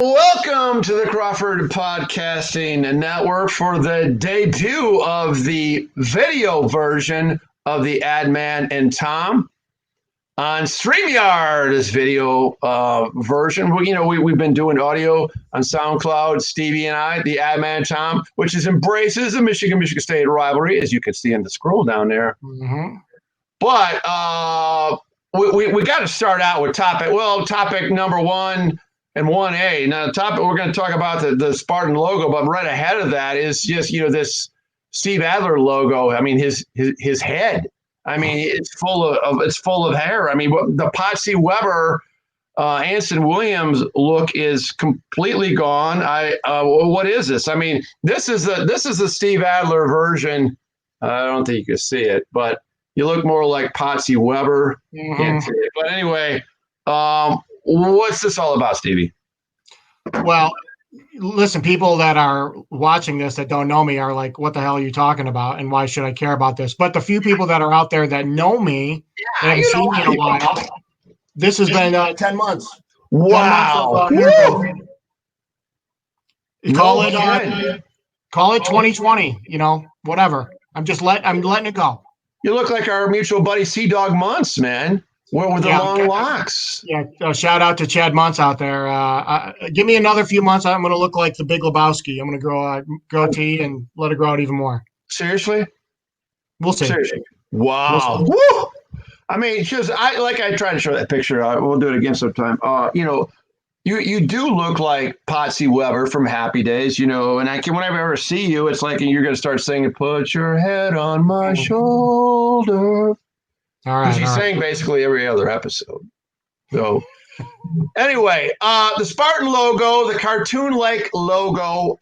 Welcome to the Crawford Podcasting Network for the debut of the video version of the Adman and Tom on Streamyard. This video version, we've been doing audio on SoundCloud. Stevie and I, the Adman and Tom, which embraces the Michigan State rivalry, as you can see in the scroll down there. Mm-hmm. But we got to start out with topic number one. And 1A. Now, the topic we're going to talk about the Spartan logo, but right ahead of that is just this Steve Adler logo. I mean, his head. I mean, it's full of hair. I mean, the Potsie Weber, Anson Williams look is completely gone. What is this? I mean, this is the Steve Adler version. I don't think you can see it, but you look more like Potsie Weber. Mm-hmm. Can't see it. But anyway. What's this all about, Stevie? Well, listen, people that are watching this that don't know me are like, what the hell are you talking about? And why should I care about this? But the few people that are out there that know me and haven't seen me in a while, this has been 10 months. Wow. 10 months of, call it 2020, whatever. I'm letting it go. You look like our mutual buddy Sea Dog Months, man. With the long locks. Yeah, shout out to Chad Muntz out there. Give me another few months. I'm going to look like the Big Lebowski. I'm going to grow a goatee and let it grow out even more. Seriously? We'll see. Seriously. Wow. We'll see. Woo! I mean, I tried to show that picture. We'll do it again sometime. You do look like Potsie Weber from Happy Days, and whenever I ever see you, it's like you're going to start singing, "Put your head on my shoulder." All right. She's saying basically every other episode. So anyway, the Spartan logo, the cartoon-like logo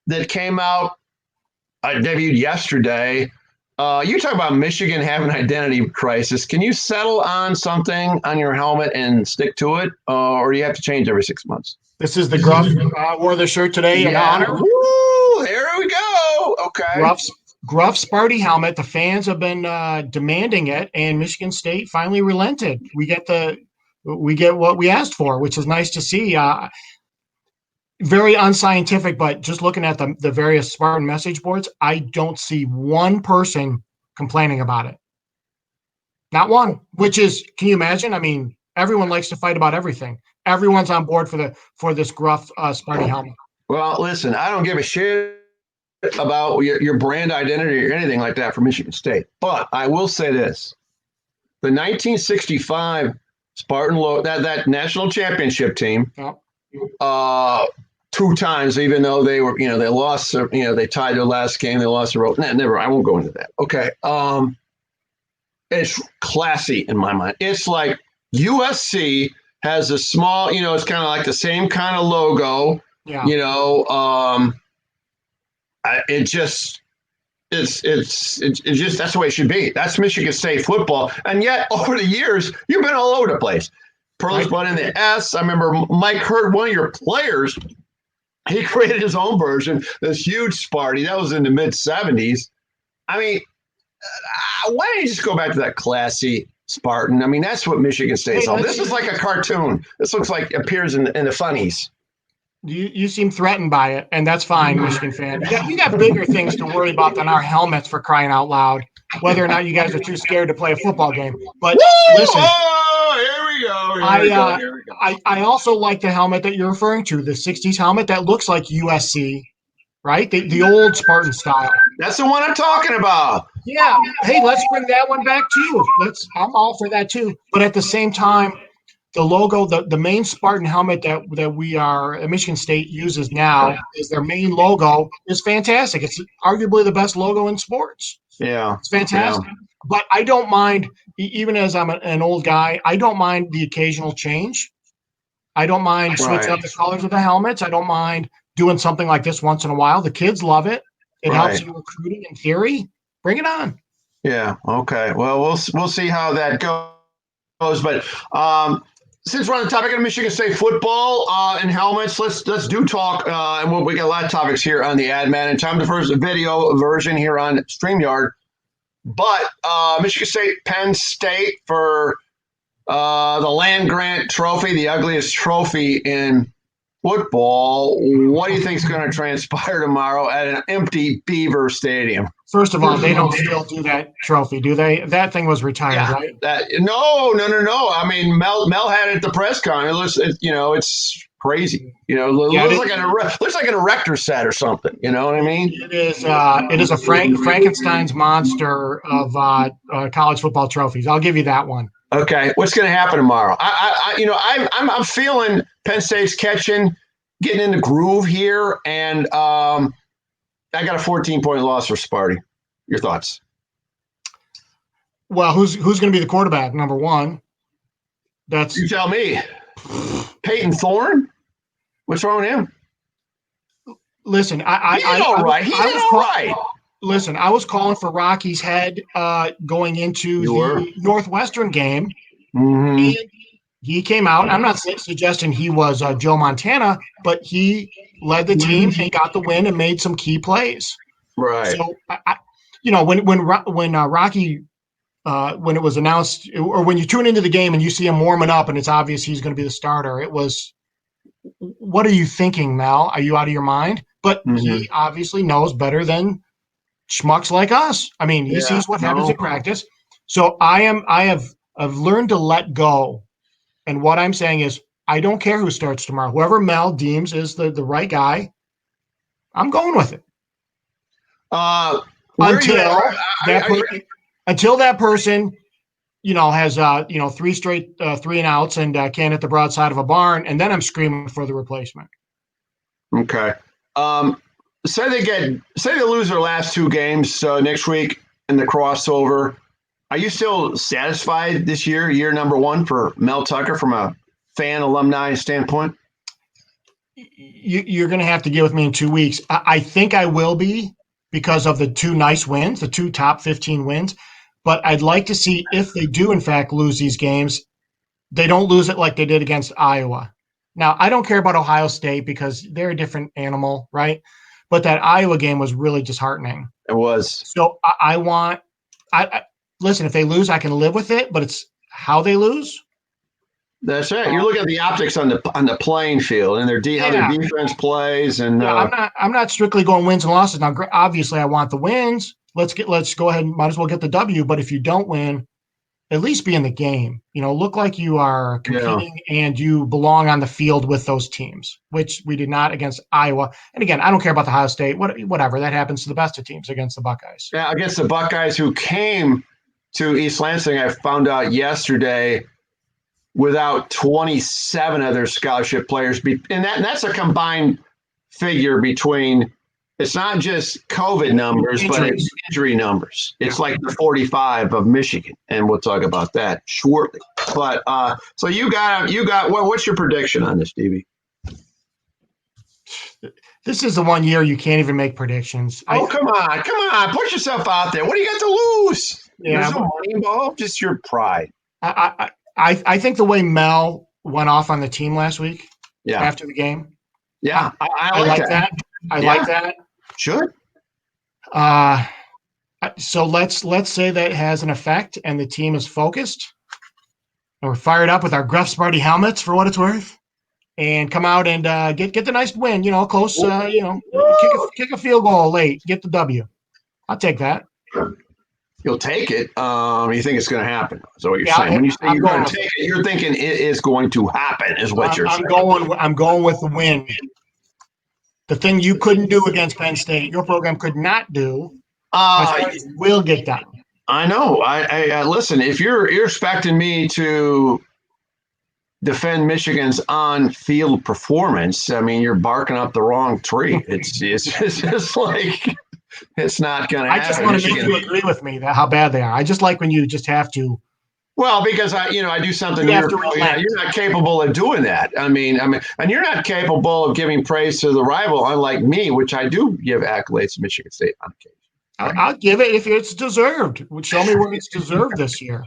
that came out, debuted yesterday. You talk about Michigan having an identity crisis. Can you settle on something on your helmet and stick to it, or do you have to change every 6 months? This is the Gruff wore the shirt today in honor. Woo! Here we go. Okay. Gruff Sparty helmet. The fans have been demanding it, and Michigan State finally relented. We get what we asked for, which is nice to see. Very unscientific, but just looking at the various Spartan message boards, I don't see one person complaining about it. Not one. Which is, can you imagine? I mean, everyone likes to fight about everything. Everyone's on board for this Gruff Sparty helmet. Well, listen, I don't give a shit about your brand identity or anything like that for Michigan State. But I will say this. The 1965 Spartan logo, that national championship team, two times, even though they were, they lost, they tied their last game, they lost the road. Never, I won't go into that. Okay. It's classy in my mind. It's like USC has a small, it's kind of like the same kind of logo, it's just that's the way it should be. That's Michigan State football. And yet over the years, you've been all over the place. Pearl's brought in the S. I remember Mike Hurd, one of your players, he created his own version, this huge Sparty. That was in the mid-'70s. I mean, why don't you just go back to that classy Spartan? I mean, that's what Michigan State's all. This is like a cartoon. This looks like it appears in the funnies. You seem threatened by it, and that's fine, Michigan fan. You got bigger things to worry about than our helmets, for crying out loud, whether or not you guys are too scared to play a football game. But listen. Here we go. I also like the helmet that you're referring to, the 60s helmet that looks like USC, right? The old Spartan style. That's the one I'm talking about. Yeah. Hey, let's bring that one back too. I'm all for that too. But at the same time, the logo, the main Spartan helmet that Michigan State uses now is their main logo is fantastic. It's arguably the best logo in sports. Yeah. It's fantastic. Yeah. But I don't mind, even as I'm an old guy, I don't mind the occasional change. I don't mind switching up the colors of the helmets. I don't mind doing something like this once in a while. The kids love it. It helps you recruiting in theory. Bring it on. Yeah. Okay. Well, we'll see how that goes. But since we're on the topic of Michigan State football and helmets, let's do talk. And we got a lot of topics here on the Adman and Tom. The first video version here on StreamYard. But Michigan State, Penn State for the land grant trophy, the ugliest trophy in football. What do you think is going to transpire tomorrow at an empty Beaver Stadium? First of all, they don't still do that trophy, do they? That thing was retired, right? No. I mean, Mel had it at the press conference. It's crazy. Looks like an erector set or something. You know what I mean? It is a Frankenstein's monster of college football trophies. I'll give you that one. Okay, what's going to happen tomorrow? I'm feeling Penn State's getting in the groove here, and I got a 14-point loss for Sparty. Your thoughts? Well, who's going to be the quarterback? Number one. You tell me. Peyton Thorne? What's wrong with him? Listen, He's all right. Listen, I was calling for Rocky's head going into the Northwestern game. Mm-hmm. And he came out. I'm not suggesting he was Joe Montana, but he led the team and got the win and made some key plays. Right. So, when Rocky, when it was announced, or when you tune into the game and you see him warming up and it's obvious he's going to be the starter, it was, what are you thinking, Mel? Are you out of your mind? But he obviously knows better than schmucks like us. I mean, he sees what happens in practice. So I've learned to let go. And what I'm saying is, I don't care who starts tomorrow. Whoever Mel deems is the right guy, I'm going with it. Until that person, has 3 straight 3-and-outs and can't hit the broadside of a barn, and then I'm screaming for the replacement. Okay. Say they lose their last 2 games next week in the crossover. Are you still satisfied this year number 1 for Mel Tucker from a fan alumni standpoint? You're going to have to get with me in 2 weeks. I think I will be, because of the 2 nice wins, the 2 top 15 wins. But I'd like to see, if they do in fact lose these games, they don't lose it like they did against Iowa. Now, I don't care about Ohio State because they're a different animal, right? But that Iowa game was really disheartening. It was. So listen, if they lose, I can live with it, but it's how they lose. That's right. You're looking at the optics on the playing field and how their defense plays. And I'm not strictly going wins and losses. Now, obviously, I want the wins. Let's go ahead and might as well get the W. But if you don't win, at least be in the game. Look like you are competing and you belong on the field with those teams, which we did not against Iowa. And again, I don't care about the Ohio State. Whatever, that happens to the best of teams against the Buckeyes. Yeah, against the Buckeyes, who came to East Lansing, I found out yesterday, without 27 of their scholarship players. And that's a combined figure between, it's not just COVID numbers, but it's injury numbers. It's like the 45 of Michigan, and we'll talk about that shortly. But so you got what's your prediction on this, Stevie? This is the one year you can't even make predictions. Come on, put yourself out there. What do you got to lose? Yeah, there's no money involved, just your pride. I think the way Mel went off on the team last week after the game. Yeah, I like that. I like that. Sure. So let's say that has an effect and the team is focused and we're fired up with our Gruff Sparty helmets for what it's worth, and come out and get the nice win, close, kick a field goal late, get the W. I'll take that. You'll take it. You think it's going to happen? Is that what you're saying? When you say you're going to take it, you're thinking it is going to happen, is what you're saying. I'm going with the win. The thing you couldn't do against Penn State, your program could not do, will get done. I know. I listen, if you're expecting me to defend Michigan's on-field performance, I mean, you're barking up the wrong tree. It's just like, it's not going to happen. I just want to make you agree with me that how bad they are. I just like when you just have to. Well, because I do something you're not capable of doing that. I mean, and you're not capable of giving praise to the rival, unlike me, which I do give accolades to Michigan State on occasion. I'll give it if it's deserved. Show me when it's deserved this year.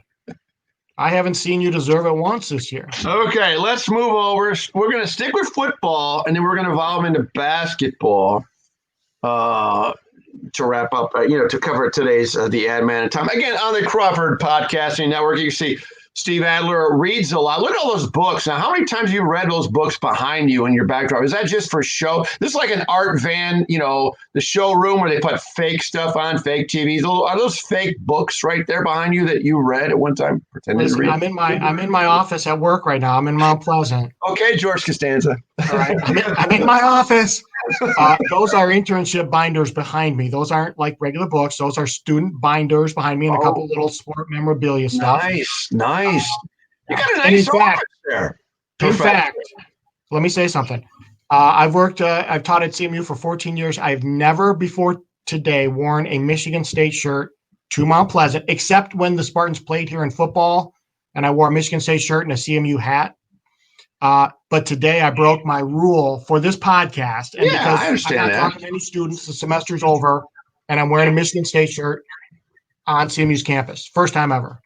I haven't seen you deserve it once this year. Okay, let's move over. We're going to stick with football, and then we're going to evolve into basketball to wrap up, to cover today's The Ad Man in Time. Again, on the Crawford Podcasting Network, you can see Steve Adler reads a lot. Look at all those books. Now, how many times have you read those books behind you in your backdrop? Is that just for show? This is like an art van, the showroom where they put fake stuff on, fake TVs. Are those fake books right there behind you that you read at one time? Pretending to read? I'm in my office at work right now. I'm in Mount Pleasant. Okay, George Costanza. All right. I'm in my office. Those are internship binders behind me. Those aren't like regular books. Those are student binders behind me and a couple little sport memorabilia stuff. Nice. You got a nice office there. In fact, let me say something. I've taught at CMU for 14 years. I've never before today worn a Michigan State shirt to Mount Pleasant, except when the Spartans played here in football, and I wore a Michigan State shirt and a CMU hat. But today I broke my rule for this podcast. And because I understand I'm not talking to any students, the semester's over, and I'm wearing a Michigan State shirt on CMU's campus. First time ever.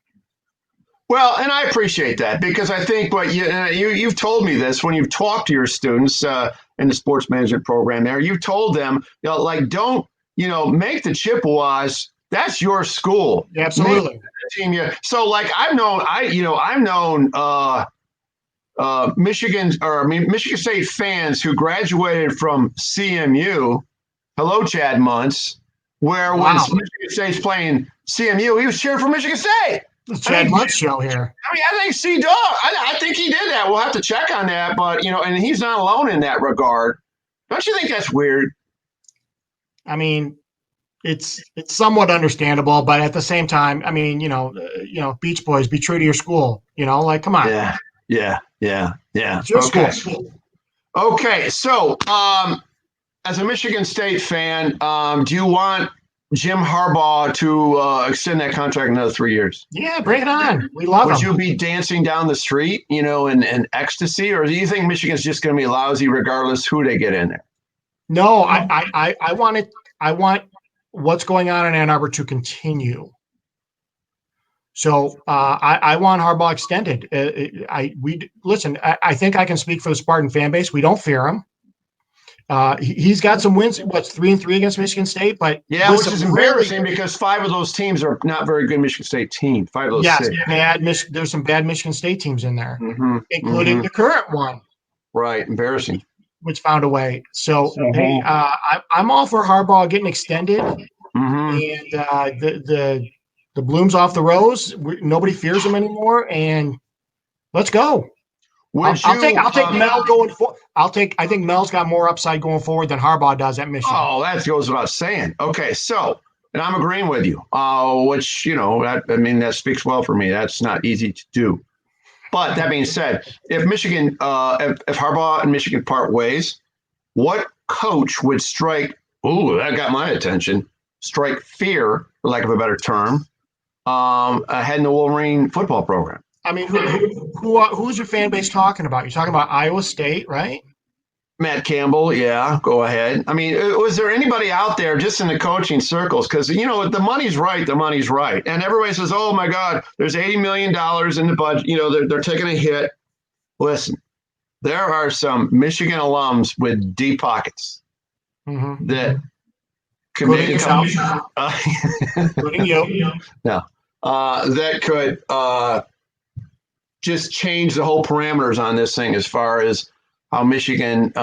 Well, and I appreciate that because I think what you've told me this when you've talked to your students in the sports management program there, you've told them, don't, make the Chippewas, that's your school. Yeah, absolutely. So I've known Michigan State fans who graduated from CMU. Hello, Chad Muntz. Where when Michigan State's playing CMU, he was cheering for Michigan State. The Chad Muntz show here. I think C-Dog. I think he did that. We'll have to check on that, but and he's not alone in that regard. Don't you think that's weird? I mean, it's somewhat understandable, but at the same time, I mean, Beach Boys, be true to your school. Come on. Yeah. Okay. School. Okay, so as a Michigan State fan, do you want Jim Harbaugh to extend that contract another 3 years? Yeah, bring it on. We love him. Would you be dancing down the street, in ecstasy, or do you think Michigan's just going to be lousy regardless who they get in there? No, I want it. I want what's going on in Ann Arbor to continue. So I want Harbaugh extended. I think I can speak for the Spartan fan base. We don't fear him. He's got some wins. What's 3-3 against Michigan State? But which is embarrassing because 5 of those teams are not very good Michigan State teams. 5 of those 6. There's some bad Michigan State teams in there, including the current one. Right, embarrassing. Which found a way. So hey, I'm all for Harbaugh getting extended, and the bloom's off the rose. Nobody fears him anymore, and let's go. I'll take Mel going forward. I think Mel's got more upside going forward than Harbaugh does at Michigan. Oh, that goes without saying. Okay, so, and I'm agreeing with you, which, that speaks well for me. That's not easy to do. But that being said, if Michigan, if Harbaugh and Michigan part ways, what coach would strike, that got my attention, strike fear, for lack of a better term, ahead in the Wolverine football program? I mean, who's your fan base talking about? You're talking about Iowa State, right? Matt Campbell, yeah, go ahead. I mean, was there anybody out there just in the coaching circles? Because, the money's right, And everybody says, oh, my God, there's $80 million in the budget. They're taking a hit. Listen, there are some Michigan alums with deep pockets that could including you. No, that could just change the whole parameters on this thing as far as how Michigan,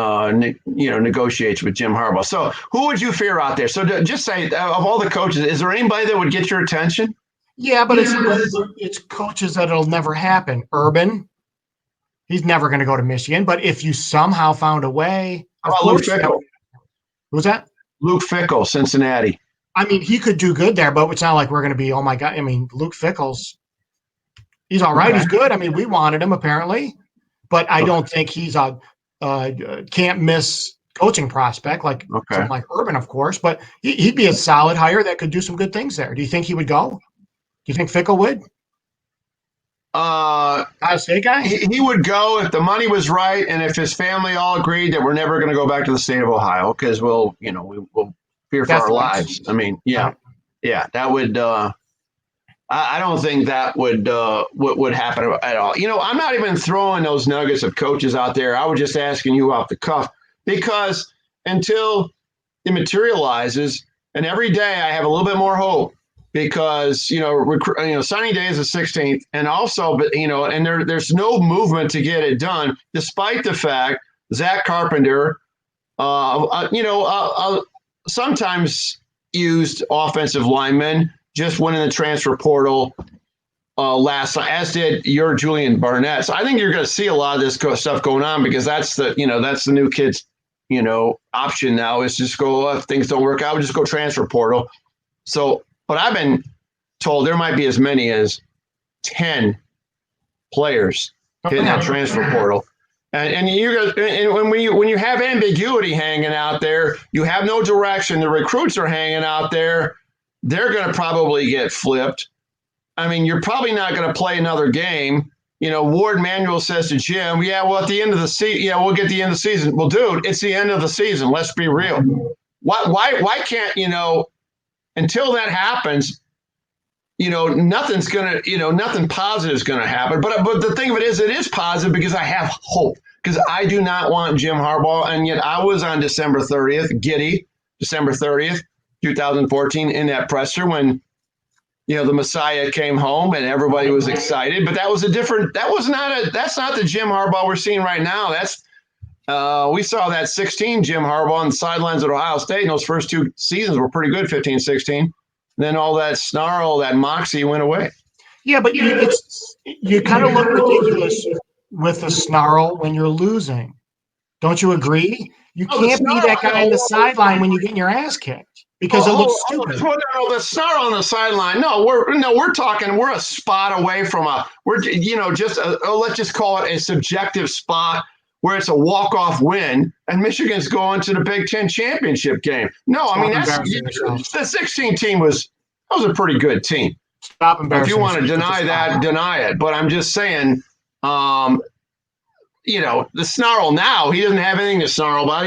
negotiates with Jim Harbaugh. So who would you fear out there? So just say, of all the coaches, is there anybody that would get your attention? Yeah, but it's coaches that'll never happen. Urban, he's never going to go to Michigan. But if you somehow found a way, how about Luke Fickell? Who's that? Luke Fickell, Cincinnati. I mean, he could do good there, but it's not like we're going to be, oh my God. I mean, Luke Fickell's, he's all right. Okay. He's good. I mean, we wanted him apparently, but I don't think he's a can't miss coaching prospect like something like Urban, of course. But he'd be a solid hire that could do some good things there. Do you think he would go? Do you think Fickell would? Ohio State guy? He would go if the money was right and if his family all agreed that we're never going to go back to the state of Ohio because we'll fear for our lives. I mean, that would. I don't think that would happen at all. I'm not even throwing those nuggets of coaches out there. I was just asking you off the cuff because until it materializes, and every day I have a little bit more hope because signing day is the 16th, and also, but and there's no movement to get it done, despite the fact Zach Carpenter, sometimes used offensive linemen just went in the transfer portal last night, as did your Julian Barnett. So I think you're going to see a lot of this stuff going on, because that's the new kid's option now, is just go, if things don't work out, just go transfer portal. So, but I've been told there might be as many as 10 players hitting that transfer portal. And when you have ambiguity hanging out there, you have no direction. The recruits are hanging out there. They're going to probably get flipped. I mean, you're probably not going to play another game. Ward Manuel says to Jim, at the end of the season, we'll get the end of the season. Well, dude, it's the end of the season. Let's be real. Why can't, until that happens, nothing's going to, nothing positive is going to happen. But the thing of it is positive, because I have hope, because I do not want Jim Harbaugh. And yet I was on December 30th, December 30th, 2014, in that presser when, the Messiah came home and everybody was excited. But that's not the Jim Harbaugh we're seeing right now. We saw that 16 Jim Harbaugh on the sidelines at Ohio State, and those first two seasons were pretty good, 15, 16. Then all that snarl, that moxie went away. Yeah, but you kind of look ridiculous with the snarl when you're losing. Don't you agree? You can't be that guy on the sideline when you're getting your ass kicked, because it looks stupid. The snarl on the sideline. We're talking. We're a spot away from let's just call it a subjective spot where it's a walk-off win, and Michigan's going to the Big Ten championship game. No, I mean, the 16 team was a pretty good team. Stop embarrassing. If you want to deny that, deny it. But I'm just saying, the snarl now, he doesn't have anything to snarl about.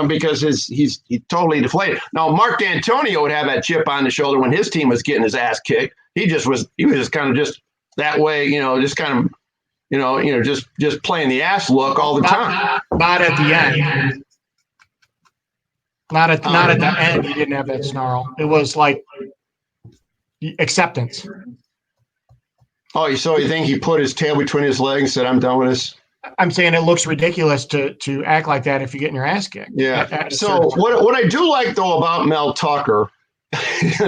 Because he's totally deflated. Now, Mark D'Antonio would have that chip on the shoulder when his team was getting his ass kicked. He was just kind of just that way, just kind of. Just playing the ass look all the time. Not at the end. Not at the end. He didn't have that snarl. It was like acceptance. Oh, so you think he put his tail between his legs and said, "I'm done with this"? I'm saying it looks ridiculous to act like that if you're getting your ass kicked. Yeah. So what I do like though about Mel Tucker,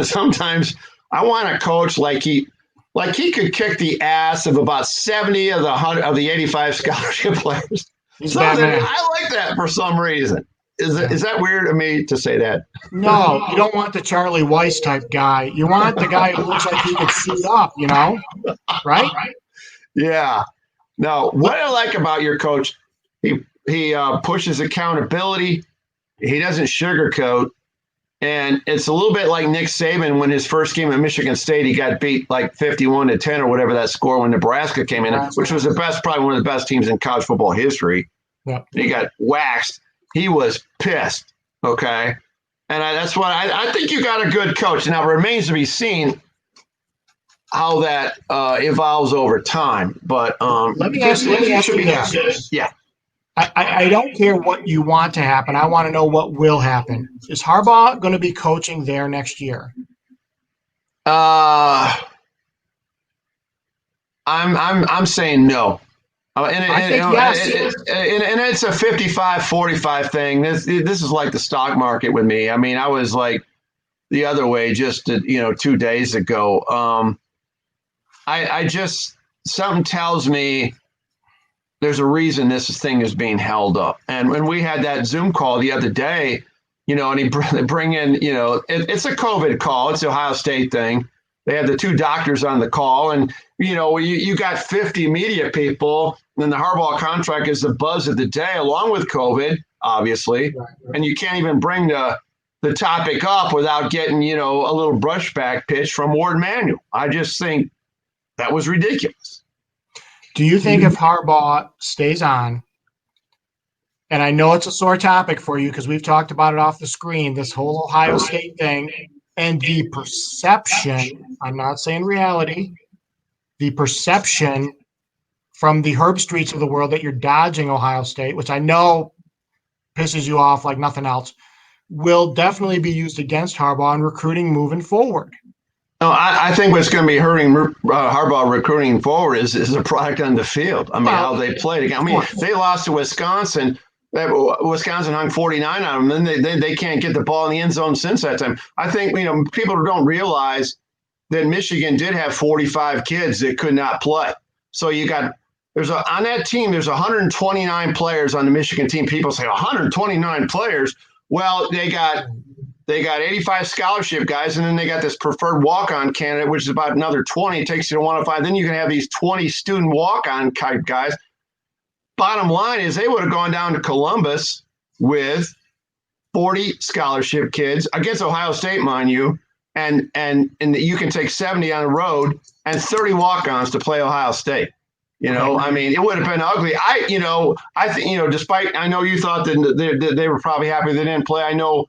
sometimes I want a coach like he could kick the ass of about 70 of the 85 scholarship players. I like that for some reason. Is that weird of me to say that? No, you don't want the Charlie Weiss type guy. You want the guy who looks like he could suit up, right? Yeah. No, what I like about your coach, he pushes accountability. He doesn't sugarcoat. And it's a little bit like Nick Saban when his first game at Michigan State, he got beat like 51-10 or whatever that score when Nebraska came in, which was probably one of the best teams in college football history. Yeah. He got waxed. He was pissed. Okay. And that's why I think you got a good coach. Now, it remains to be seen how that evolves over time. But let me ask you this. Yeah. I don't care what you want to happen. I want to know what will happen. Is Harbaugh going to be coaching there next year? I'm saying no. I think yes. And it's a 55-45 thing. This is like the stock market with me. I mean, I was like the other way just 2 days ago. I just, something tells me there's a reason this thing is being held up. And when we had that Zoom call the other day, and he bring in, it's a COVID call. It's the Ohio State thing. They have the two doctors on the call, and, you got 50 media people, and the Harbaugh contract is the buzz of the day, along with COVID, obviously. Right. And you can't even bring the topic up without getting, a little brushback pitch from Ward Manuel. I just think that was ridiculous. Do you think if Harbaugh stays on, and I know it's a sore topic for you because we've talked about it off the screen, this whole Ohio State thing, and the perception, I'm not saying reality, the perception from the Herb Streets of the world that you're dodging Ohio State, which I know pisses you off like nothing else, will definitely be used against Harbaugh in recruiting moving forward. No, I think what's going to be hurting Harbaugh recruiting forward is the product on the field. I mean, how they played again. I mean, they lost to Wisconsin. Wisconsin hung 49 on them, and they can't get the ball in the end zone since that time. I think people don't realize that Michigan did have 45 kids that could not play. So on that team, there's 129 players on the Michigan team. People say 129 players. Well, they got 85 scholarship guys, and then they got this preferred walk-on candidate, which is about another 20. It takes you to 105. Then you can have these 20 student walk-on type guys. Bottom line is they would have gone down to Columbus with 40 scholarship kids against Ohio State, mind you, and you can take 70 on the road and 30 walk-ons to play Ohio State. I mean, it would have been ugly. I think, despite, I know you thought that they were probably happy they didn't play. I know,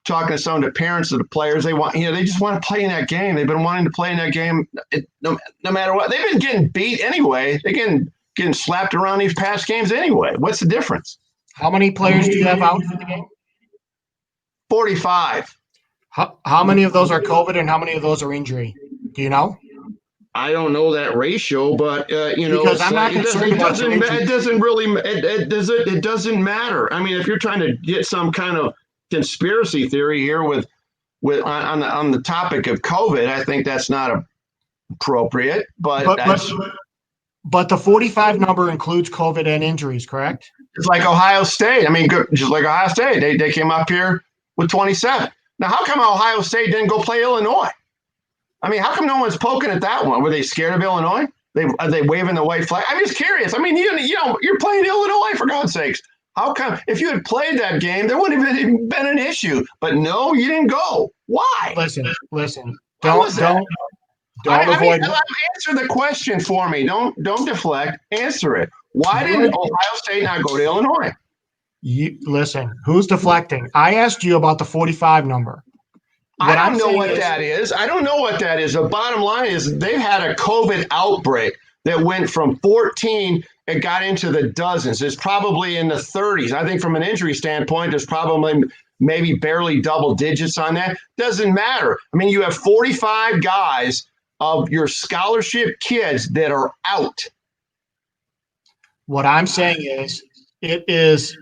talking to some of the parents of the players, they just want to play in that game. They've been wanting to play in that game no matter what. They've been getting beat anyway. They're getting slapped around these past games anyway. What's the difference? How many players do you have out for the game? 45. How many of those are COVID and how many of those are injury? Do you know? I don't know that ratio, but because I'm not concerned about it doesn't matter. I mean, if you're trying to get some kind of conspiracy theory here with on the topic of COVID, I think that's not appropriate. But the 45 number includes COVID and injuries, correct? It's like Ohio State. I mean, just like Ohio State, they came up here with 27. Now, how come Ohio State didn't go play Illinois? I mean, how come no one's poking at that one? Were they scared of Illinois? Are they waving the white flag? I'm just curious. I mean, you're playing Illinois, for God's sakes. How come if you had played that game, there wouldn't have been an issue? But no, you didn't go. Why? Listen. Don't avoid. Answer the question for me. Don't deflect. Answer it. Why didn't Ohio State not go to Illinois? Listen. Who's deflecting? I asked you about the 45 number. I don't know what that is. I don't know what that is. The bottom line is they've had a COVID outbreak that went from 14 and got into the dozens. It's probably in the 30s. I think from an injury standpoint, there's probably maybe barely double digits on that. Doesn't matter. I mean, you have 45 guys of your scholarship kids that are out. What I'm saying is it is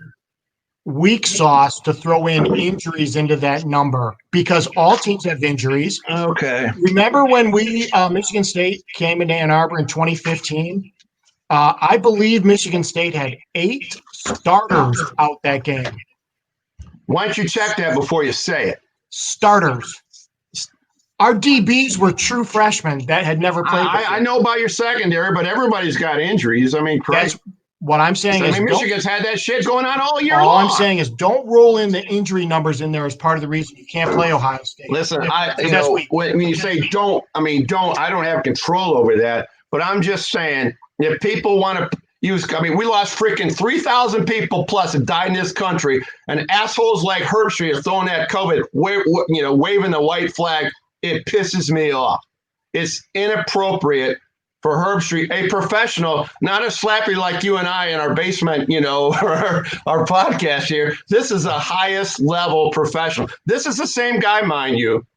weak sauce to throw in injuries into that number because all teams have injuries. Okay. Remember when Michigan State came into Ann Arbor in 2015? I believe Michigan State had 8 starters out that game. Why don't you check that before you say it? Starters. Our DBs were true freshmen that had never played. I know about your secondary, but everybody's got injuries. I mean, Christ. What I'm saying is Michigan's had that shit going on all year long. All I'm saying is don't roll in the injury numbers in there as part of the reason you can't play Ohio State. Listen, when you say don't, I don't have control over that, but I'm just saying if people want to use, we lost freaking 3,000 people plus that died in this country, and assholes like Herbstreit are throwing that COVID, waving the white flag. It pisses me off. It's inappropriate for Herbstreit, a professional, not a slappy like you and I in our basement, our podcast here. This is a highest level professional. This is the same guy, mind you,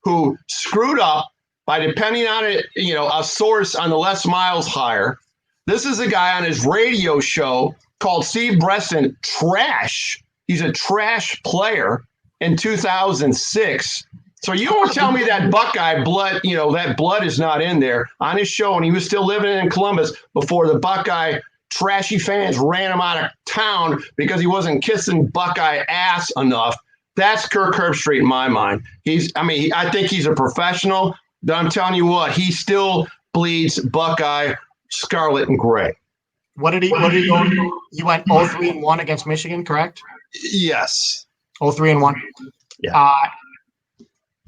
who screwed up by depending on a source on the Les Miles hire. This is a guy on his radio show called Steve Bresson, trash. He's a trash player in 2006. So you won't tell me that Buckeye blood, that blood is not in there on his show. And he was still living in Columbus before the Buckeye trashy fans ran him out of town because he wasn't kissing Buckeye ass enough. That's Kirk Herbstreit in my mind. I think he's a professional, but I'm telling you what, he still bleeds Buckeye scarlet and gray. What did he go? He went 0-3-1 against Michigan, correct? Yes. 0-3-1. Yeah.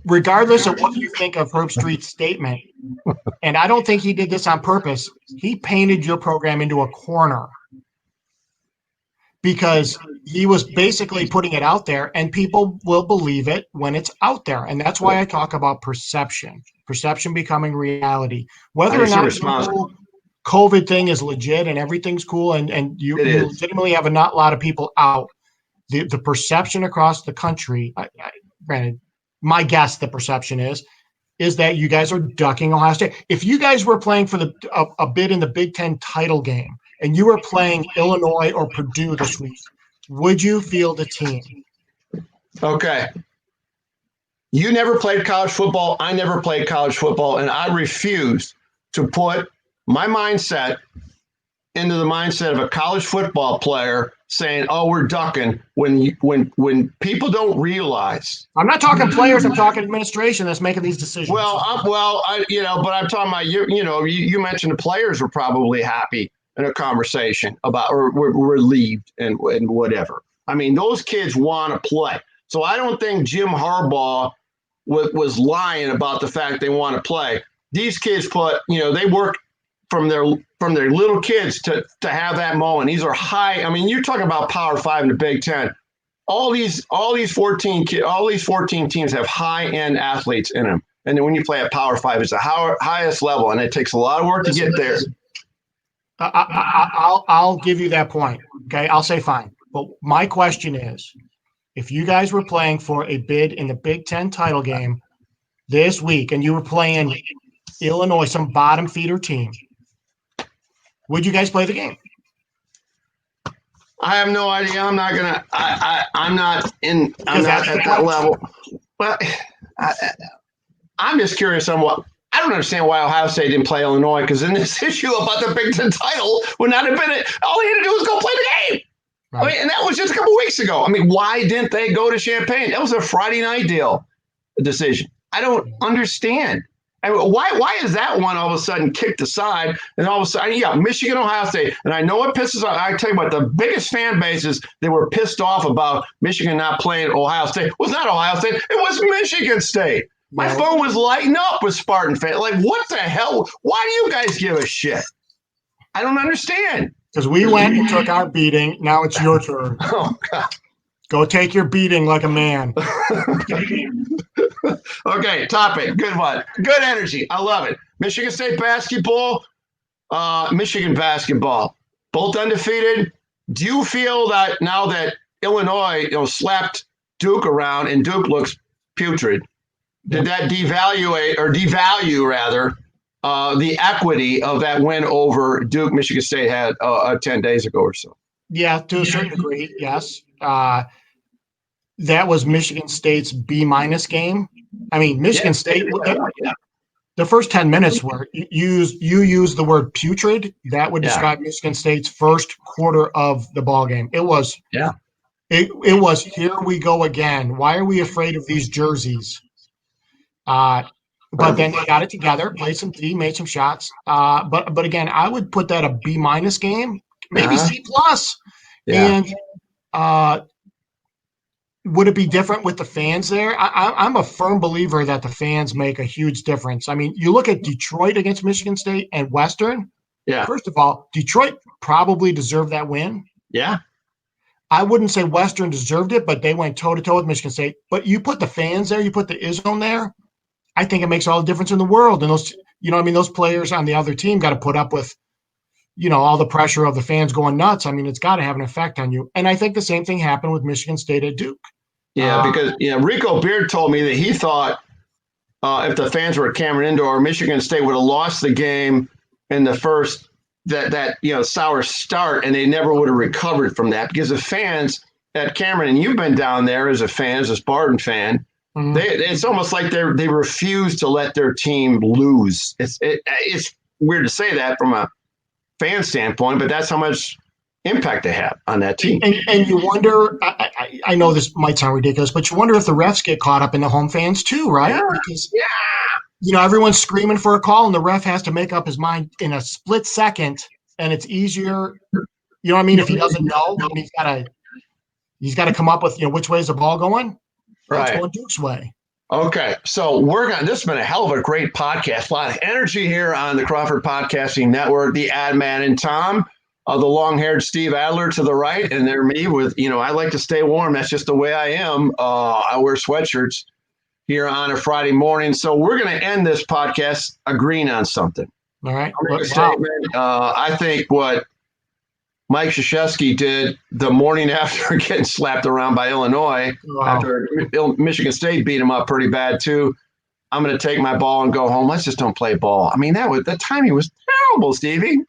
Regardless of what you think of Herbstreit's statement, and I don't think he did this on purpose, he painted your program into a corner because he was basically putting it out there, and people will believe it when it's out there. And that's why I talk about perception becoming reality. Whether or not the COVID thing is legit and everything's cool and you legitimately have not a lot of people out, the perception across the country, granted, my guess, the perception is is that you guys are ducking Ohio State. If you guys were playing for a bid in the Big Ten title game and you were playing Illinois or Purdue this week, would you field a team? Okay. You never played college football. I never played college football, and I refuse to put my mindset into the mindset of a college football player saying, "Oh, we're ducking," when people don't realize. I'm not talking players. I'm talking administration that's making these decisions. But I'm talking about you mentioned the players were probably happy in a conversation about or were relieved and whatever. I mean, those kids want to play, so I don't think Jim Harbaugh was lying about the fact they want to play. These kids they work from their little kids to have that moment. These are high. I mean, you're talking about Power 5 in the Big Ten. All these 14 teams have high-end athletes in them. And then when you play at Power 5, it's the highest level, and it takes a lot of work to get there. I'll give you that point. Okay, I'll say fine. But my question is, if you guys were playing for a bid in the Big Ten title game this week, and you were playing Illinois, some bottom feeder team, would you guys play the game? I have no idea. I'm not gonna. I'm not at that level. But I'm just curious on what. I don't understand why Ohio State didn't play Illinois, because in this issue about the Big Ten title would not have been it. All he had to do was go play the game. Right. I mean, and that was just a couple weeks ago. I mean, why didn't they go to Champaign? That was a Friday night decision. I don't understand. I mean, why is that one all of a sudden kicked aside, and all of a sudden, Michigan, Ohio State, and I know it pisses off. I tell you what, the biggest fan bases they were pissed off about Michigan not playing Ohio State was not Ohio State, it was Michigan State. My phone was lighting up with Spartan fans. Like, what the hell? Why do you guys give a shit? I don't understand. Because we went and took our beating. Now it's your turn. Oh, God. Go take your beating like a man. Okay, topic. Good one. Good energy. I love it. Michigan State basketball, Michigan basketball, both undefeated. Do you feel that now that Illinois slapped Duke around and Duke looks putrid, did that devalue rather the equity of that win over Duke Michigan State had 10 days ago or so? Yeah, to a certain degree, yes. That was Michigan State's B- game. I mean, Michigan State, the first 10 minutes were you used the word putrid. That would describe Michigan State's first quarter of the ball game. It was it was here we go again. Why are we afraid of these jerseys? But then they got it together, played some D, made some shots. But again, I would put that a B- game, maybe C+. Yeah. And would it be different with the fans there? I'm a firm believer that the fans make a huge difference. I mean, you look at Detroit against Michigan State and Western. Yeah. First of all, Detroit probably deserved that win. Yeah. I wouldn't say Western deserved it, but they went toe-to-toe with Michigan State. But you put the fans there, you put the ISOM there, I think it makes all the difference in the world. And those players on the other team got to put up with, all the pressure of the fans going nuts. I mean, it's got to have an effect on you. And I think the same thing happened with Michigan State at Duke. Yeah, because Rico Beard told me that he thought if the fans were at Cameron Indoor, Michigan State would have lost the game in the first that sour start, and they never would have recovered from that, because the fans at Cameron, and you've been down there as a Spartan fan, mm-hmm. It's almost like they refuse to let their team lose. It's weird to say that from a fan standpoint, but that's how much impact they have on that team. And you wonder, I know this might sound ridiculous, but you wonder if the refs get caught up in the home fans too, right? Yeah. Because, everyone's screaming for a call, and the ref has to make up his mind in a split second, and it's easier. You know what I mean? If he doesn't know, he's got to come up with, which way is the ball going? Right. It's going Duke's way. Okay, so this has been a hell of a great podcast. A lot of energy here on the Crawford Podcasting Network. The Ad Man and Tom, the long-haired Steve Adler to the right, and they're me with, I like to stay warm. That's just the way I am. I wear sweatshirts here on a Friday morning. So we're going to end this podcast agreeing on something. All right. I'll make a statement. I think what Mike Krzyzewski did the morning after getting slapped around by Illinois, after Michigan State beat him up pretty bad too. I'm going to take my ball and go home. Let's just don't play ball. I mean, the timing was terrible, Stevie.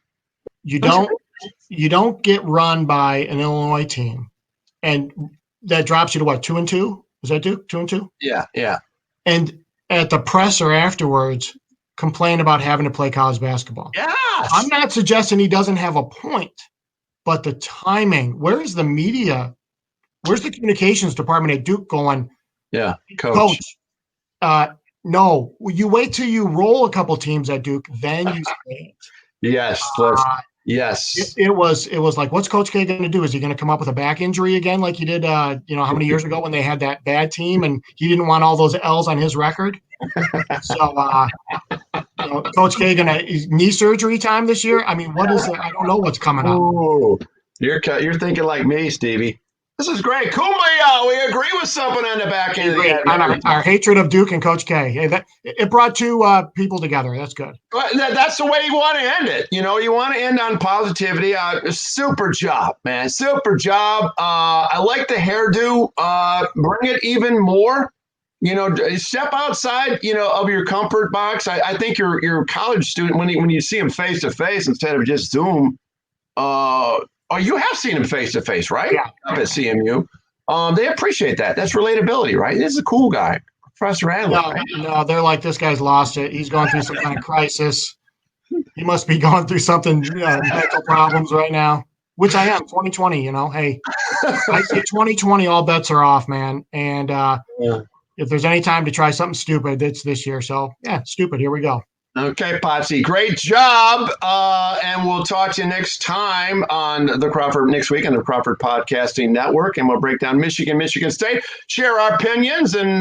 You don't get run by an Illinois team, and that drops you to what, 2-2? Is that Duke 2-2? Yeah. And at the presser afterwards, complain about having to play college basketball. Yes. I'm not suggesting he doesn't have a point, but the timing. Where's the media? Where's the communications department at Duke going? Yeah, coach. No, you wait till you roll a couple teams at Duke, then you say it. Yes, yes. It was like, what's Coach K going to do? Is he going to come up with a back injury again, like he did? How many years ago when they had that bad team and he didn't want all those L's on his record? So, Coach K going to knee surgery time this year? I mean, what is it? I don't know what's coming up. Ooh, you're thinking like me, Stevie. This is great. Kumbaya. We agree with something on the back end. On our hatred of Duke and Coach K. Hey, it brought two people together. That's good. That's the way you want to end it. You want to end on positivity. Super job, man. Super job. I like the hairdo. Bring it even more. Step outside, of your comfort box. I think your college student, when you see them face to face instead of just Zoom, you have seen him face to face, right? Yeah. Up at CMU. They appreciate that. That's relatability, right? This is a cool guy, Professor Adler. No, right? no, they're like, this guy's lost it. He's going through some kind of crisis. He must be going through something, mental problems right now, which I am. 2020, hey, I say 2020, all bets are off, man. And if there's any time to try something stupid, it's this year. So, yeah, stupid. Here we go. Okay, Potsie, great job. And we'll talk to you next time on next week on the Crawford Podcasting Network. And we'll break down Michigan State, share our opinions. And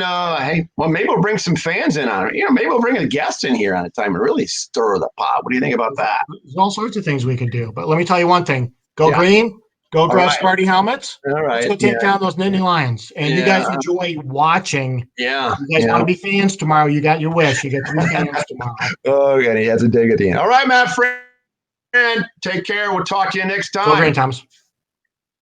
maybe we'll bring some fans in on it. Maybe we'll bring a guest in here on a time and really stir the pot. What do you think about that? There's all sorts of things we could do. But let me tell you one thing. Go green. Go grab Sparty helmets. All right. Let's go take down those Nittany Lions. And you guys enjoy watching. Yeah. You guys want to be fans tomorrow. You got your wish. You get 3 fans tomorrow. Oh, yeah. He has a dig at the end. All right, my friend. Take care. We'll talk to you next time. Go green, Thomas.